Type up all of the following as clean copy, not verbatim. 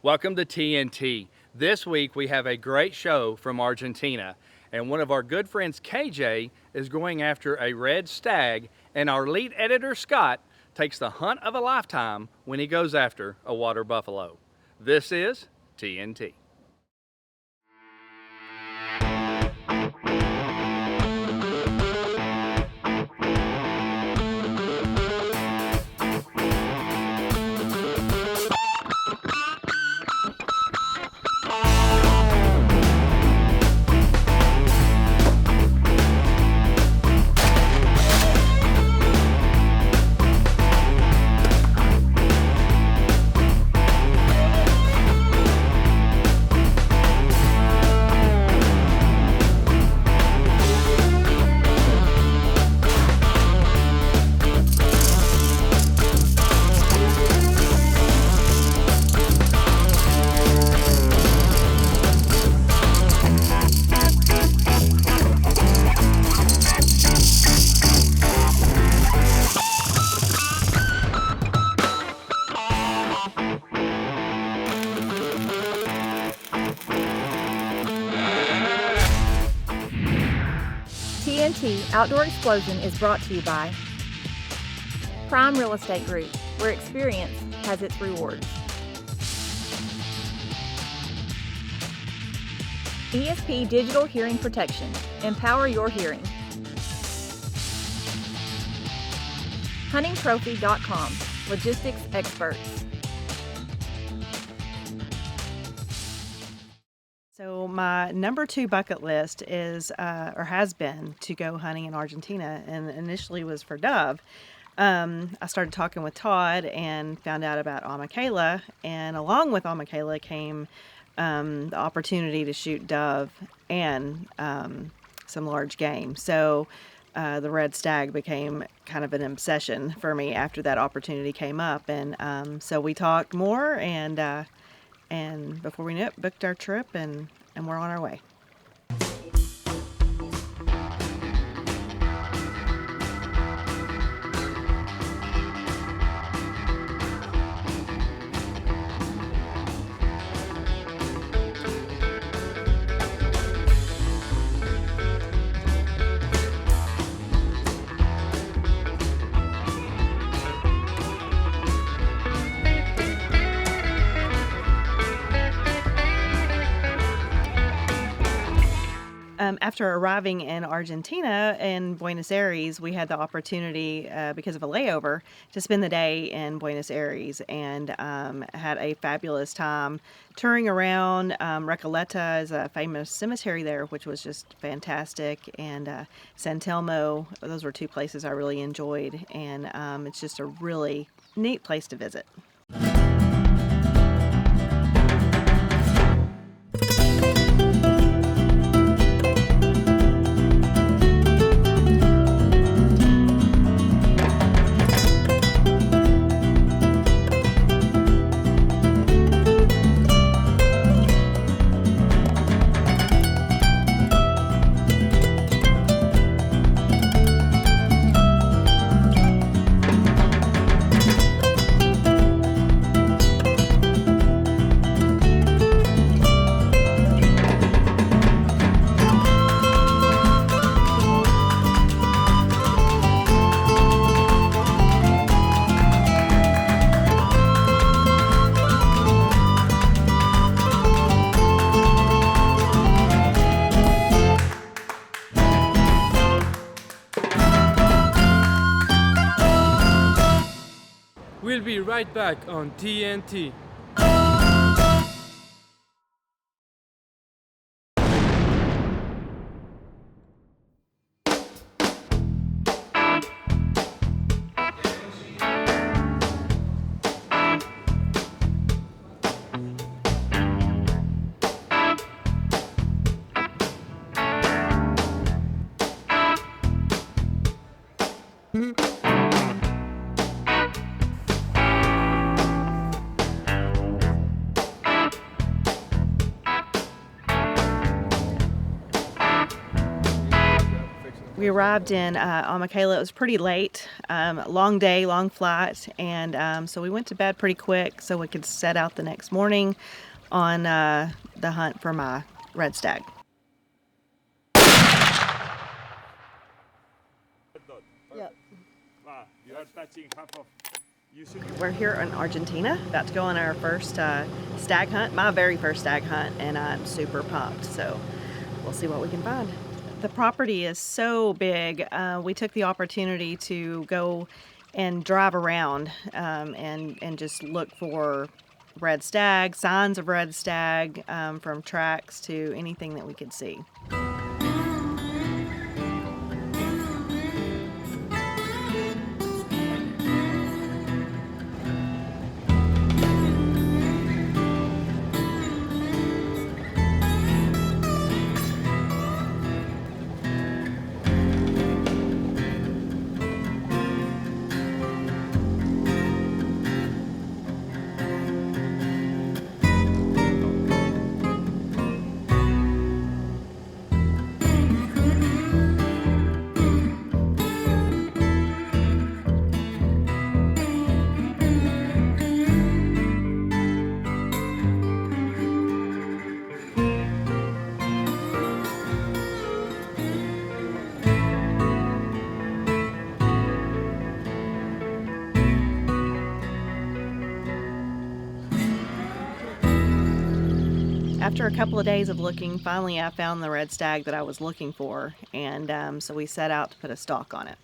Welcome to TNT. This week we have a great show from Argentina, and one of our good friends, KJ, is going after a red stag, and our lead editor, Scott, takes the hunt of a lifetime when he goes after a water buffalo. This is TNT. TNT Outdoor Explosion is brought to you by Prime Real Estate Group, where experience has its rewards. ESP Digital Hearing Protection. Empower your hearing. HuntingTrophy.com. Logistics experts. So my number 2 bucket list is, or has been, to go hunting in Argentina, and initially was for dove. I started talking with Todd and found out about Amicala, and along with Amicala came the opportunity to shoot dove and some large game. So the red stag became kind of an obsession for me after that opportunity came up, and so we talked more, and before we knew it, booked our trip, and we're on our way. After arriving in Argentina, in Buenos Aires, we had the opportunity, because of a layover, to spend the day in Buenos Aires, and had a fabulous time touring around. Recoleta is a famous cemetery there, which was just fantastic, and San Telmo. Those were 2 places I really enjoyed, and it's just a really neat place to visit. We'll be right back on TNT. We arrived in on Michaela. It was pretty late, long day, long flight, and so we went to bed pretty quick so we could set out the next morning on the hunt for my red stag. Yep. You are touching half of. We're here in Argentina, about to go on our first stag hunt, my very first stag hunt, and I'm super pumped. So we'll see what we can find. The property is so big. We took the opportunity to go and drive around and just look for red stag, signs of red stag, from tracks to anything that we could see. After a couple of days of looking, finally I found the red stag that I was looking for, and so we set out to put a stalk on it.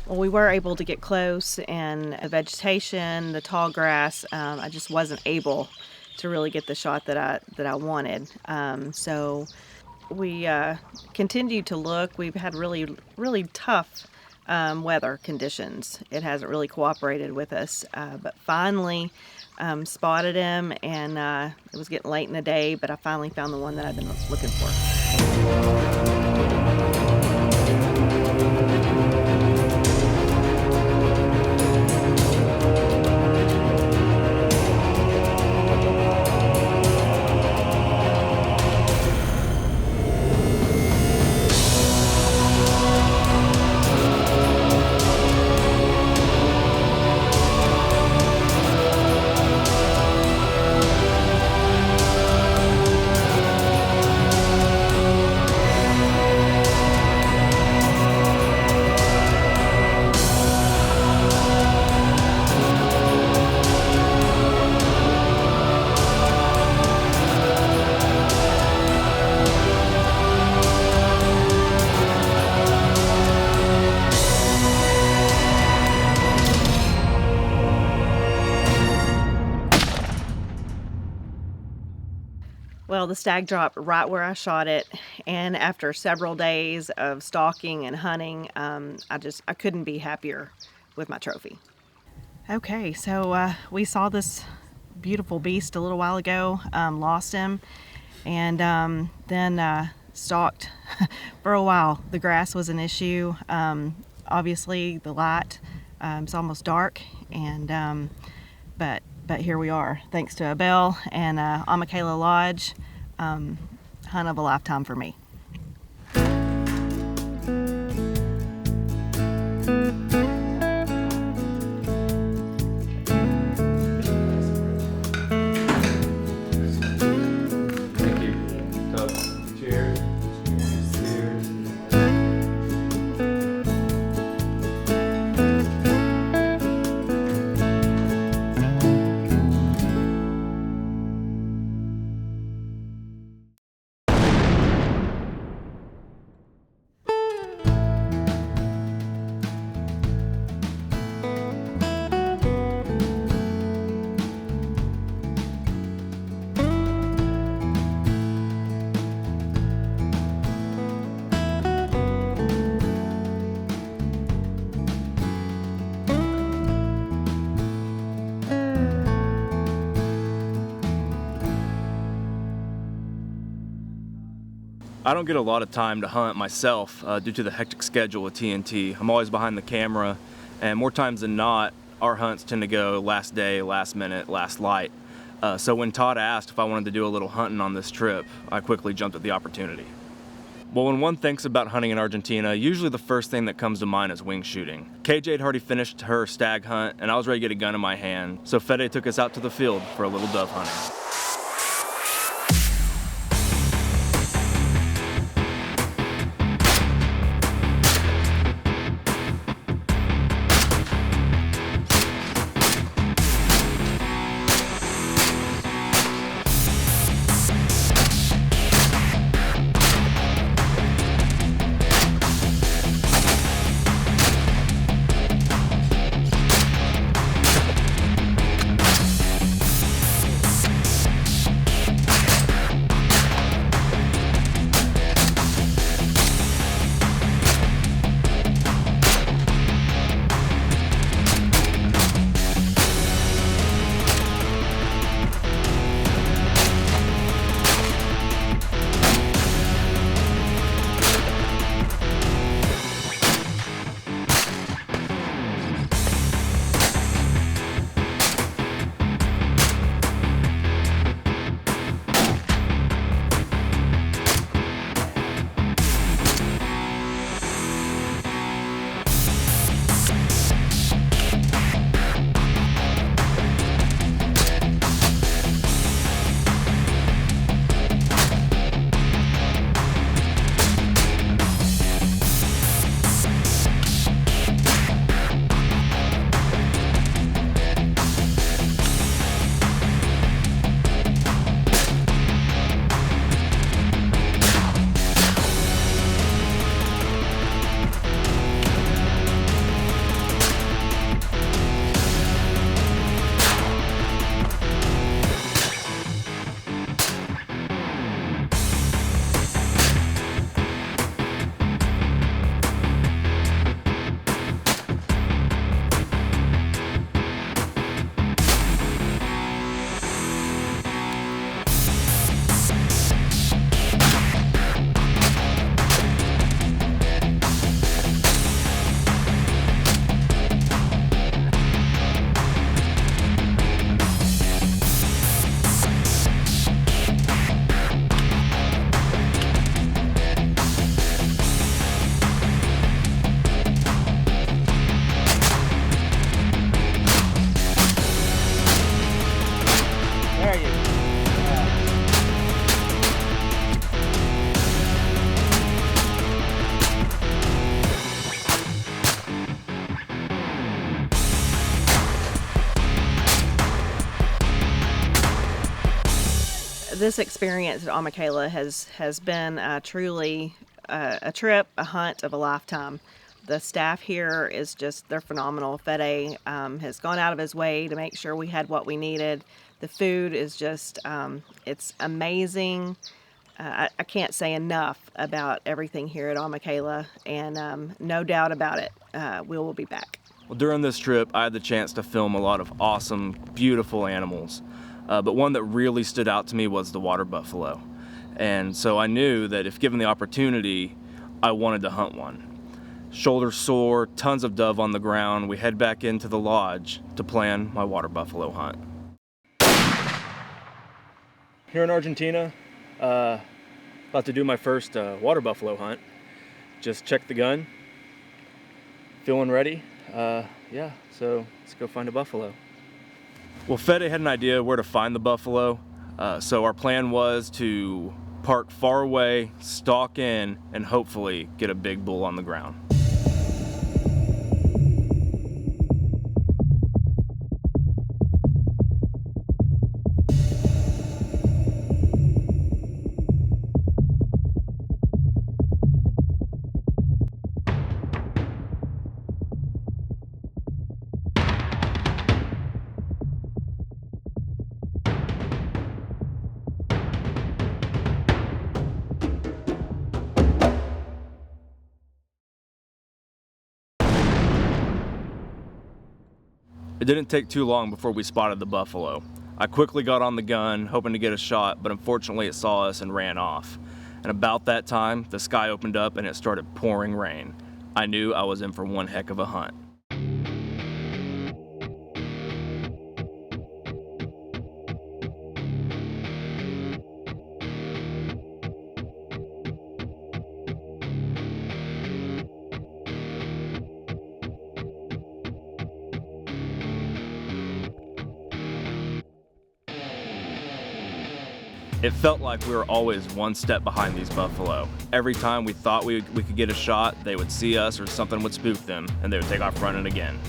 Well, we were able to get close, and the vegetation, the tall grass, I just wasn't able to really get the shot that I wanted. So we continued to look. We've had really tough weather conditions. It hasn't really cooperated with us, but finally spotted him, and it was getting late in the day, but I finally found the one that I've been looking for. Well, the stag dropped right where I shot it, and after several days of stalking and hunting, I couldn't be happier with my trophy. Okay, so we saw this beautiful beast a little while ago, lost him, and then stalked for a while. The grass was an issue. Obviously, the light, it's almost dark, and but here we are, thanks to a bell and Michaela Lodge. Hunt of a lifetime for me. Thank you. So, cheers. Cheers. I don't get a lot of time to hunt myself due to the hectic schedule with TNT. I'm always behind the camera, and more times than not, our hunts tend to go last day, last minute, last light. So when Todd asked if I wanted to do a little hunting on this trip, I quickly jumped at the opportunity. Well, when one thinks about hunting in Argentina, usually the first thing that comes to mind is wing shooting. KJ had already finished her stag hunt, and I was ready to get a gun in my hand, so Fede took us out to the field for a little dove hunting. This experience at Amicala has been truly a trip, a hunt of a lifetime. The staff here is just, they're phenomenal. Fede has gone out of his way to make sure we had what we needed. The food is just, it's amazing. I can't say enough about everything here at Amicala, and no doubt about it, we will be back. Well, during this trip, I had the chance to film a lot of awesome, beautiful animals. But one that really stood out to me was the water buffalo. And so I knew that if given the opportunity, I wanted to hunt one. Shoulders sore, tons of dove on the ground, we head back into the lodge to plan my water buffalo hunt. Here in Argentina, about to do my first water buffalo hunt. Just checked the gun, feeling ready. Yeah, so let's go find a buffalo. Well, Fede had an idea where to find the buffalo, so our plan was to park far away, stalk in, and hopefully get a big bull on the ground. It didn't take too long before we spotted the buffalo. I quickly got on the gun, hoping to get a shot, but unfortunately it saw us and ran off. And about that time, the sky opened up and it started pouring rain. I knew I was in for one heck of a hunt. It felt like we were always one step behind these buffalo. Every time we thought we could get a shot, they would see us or something would spook them, and they would take off running again.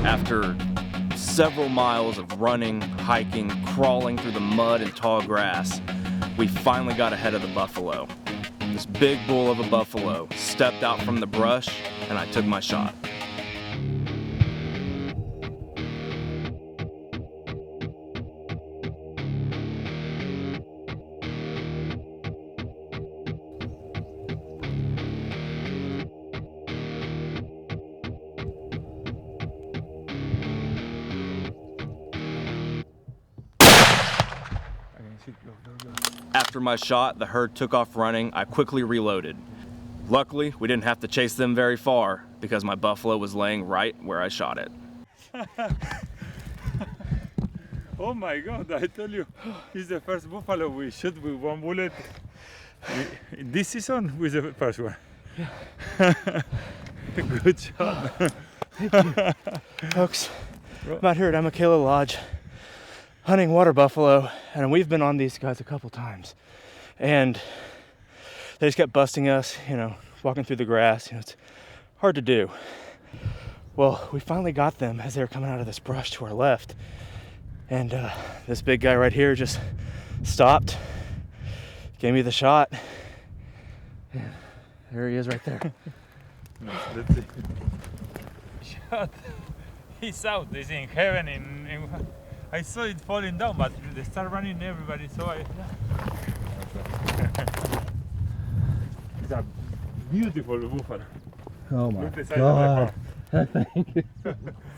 After several miles of running, hiking, crawling through the mud and tall grass, we finally got ahead of the buffalo. This big bull of a buffalo stepped out from the brush, and I took my shot. After my shot, the herd took off running. I quickly reloaded. Luckily, we didn't have to chase them very far because my buffalo was laying right where I shot it. Oh my God, I tell you, it's the first buffalo we shoot with one bullet. In this season, with the first one. Good shot. Folks, I'm out here at Michaela Lodge hunting water buffalo, and we've been on these guys a couple times, and they just kept busting us, walking through the grass. It's hard to do. Well, we finally got them as they were coming out of this brush to our left, and this big guy right here just stopped, gave me the shot, and there he is right there. Let's see. Shot. He's out. He's in heaven. I saw it falling down, but they start running everybody, so It's a beautiful buffalo. Oh my Look the size of God. Thank you.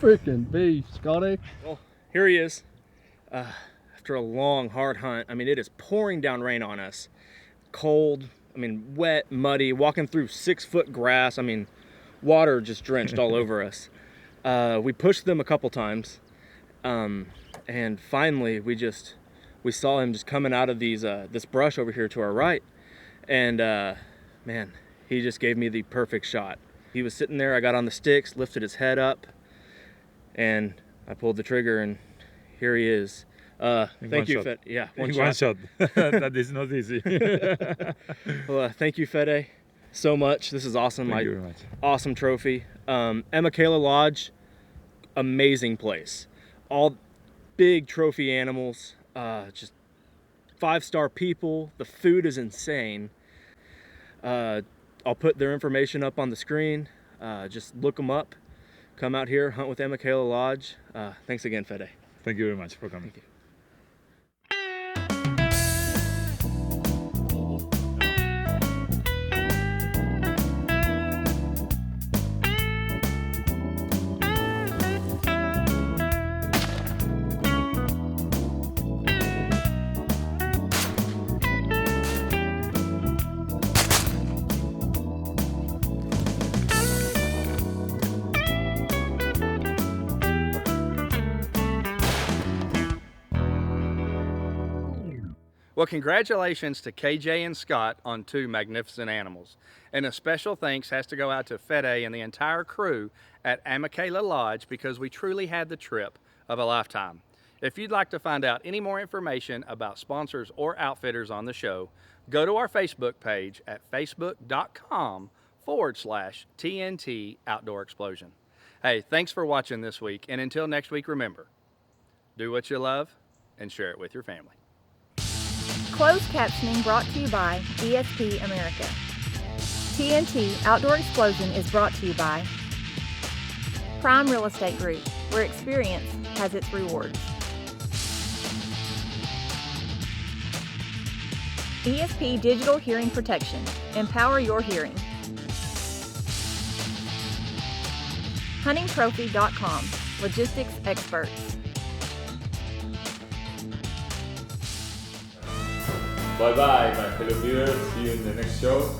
Freaking beast, Scotty. Well, here he is. After a long, hard hunt. I mean, it is pouring down rain on us. Cold, wet, muddy, walking through 6-foot grass. Water just drenched all over us. We pushed them a couple times. And finally, we saw him just coming out of this brush over here to our right. And man, he just gave me the perfect shot. He was sitting there, I got on the sticks, lifted his head up, and I pulled the trigger, and here he is. Thank you, Fede. Yeah, one shot. That is not easy. Well, thank you, Fede, so much. This is awesome. Thank you very much. Awesome trophy. Michaela Lodge, amazing place. All big trophy animals, just 5-star people. The food is insane. I'll put their information up on the screen. Just look them up. Come out here, hunt with Michaela Lodge. Thanks again, Fede. Thank you very much for coming. Thank you. Well, congratulations to KJ and Scott on 2 magnificent animals. And a special thanks has to go out to Fede and the entire crew at Michaela Lodge because we truly had the trip of a lifetime. If you'd like to find out any more information about sponsors or outfitters on the show, go to our Facebook page at facebook.com/TNT Outdoor Explosion. Hey, thanks for watching this week. And until next week, remember, do what you love and share it with your family. Closed captioning brought to you by ESP America. TNT Outdoor Explosion is brought to you by Prime Real Estate Group, where experience has its rewards. ESP Digital Hearing Protection. Empower your hearing. HuntingTrophy.com. Logistics experts. Bye bye, my fellow viewers. See you in the next show.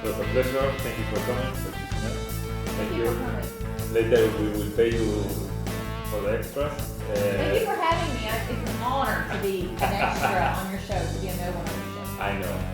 It was a pleasure. Thank you for coming. Thank you. Later we will pay you for the extras. Thank you for having me. It's an honor to be an extra on your show, to be a no one on your show. I know.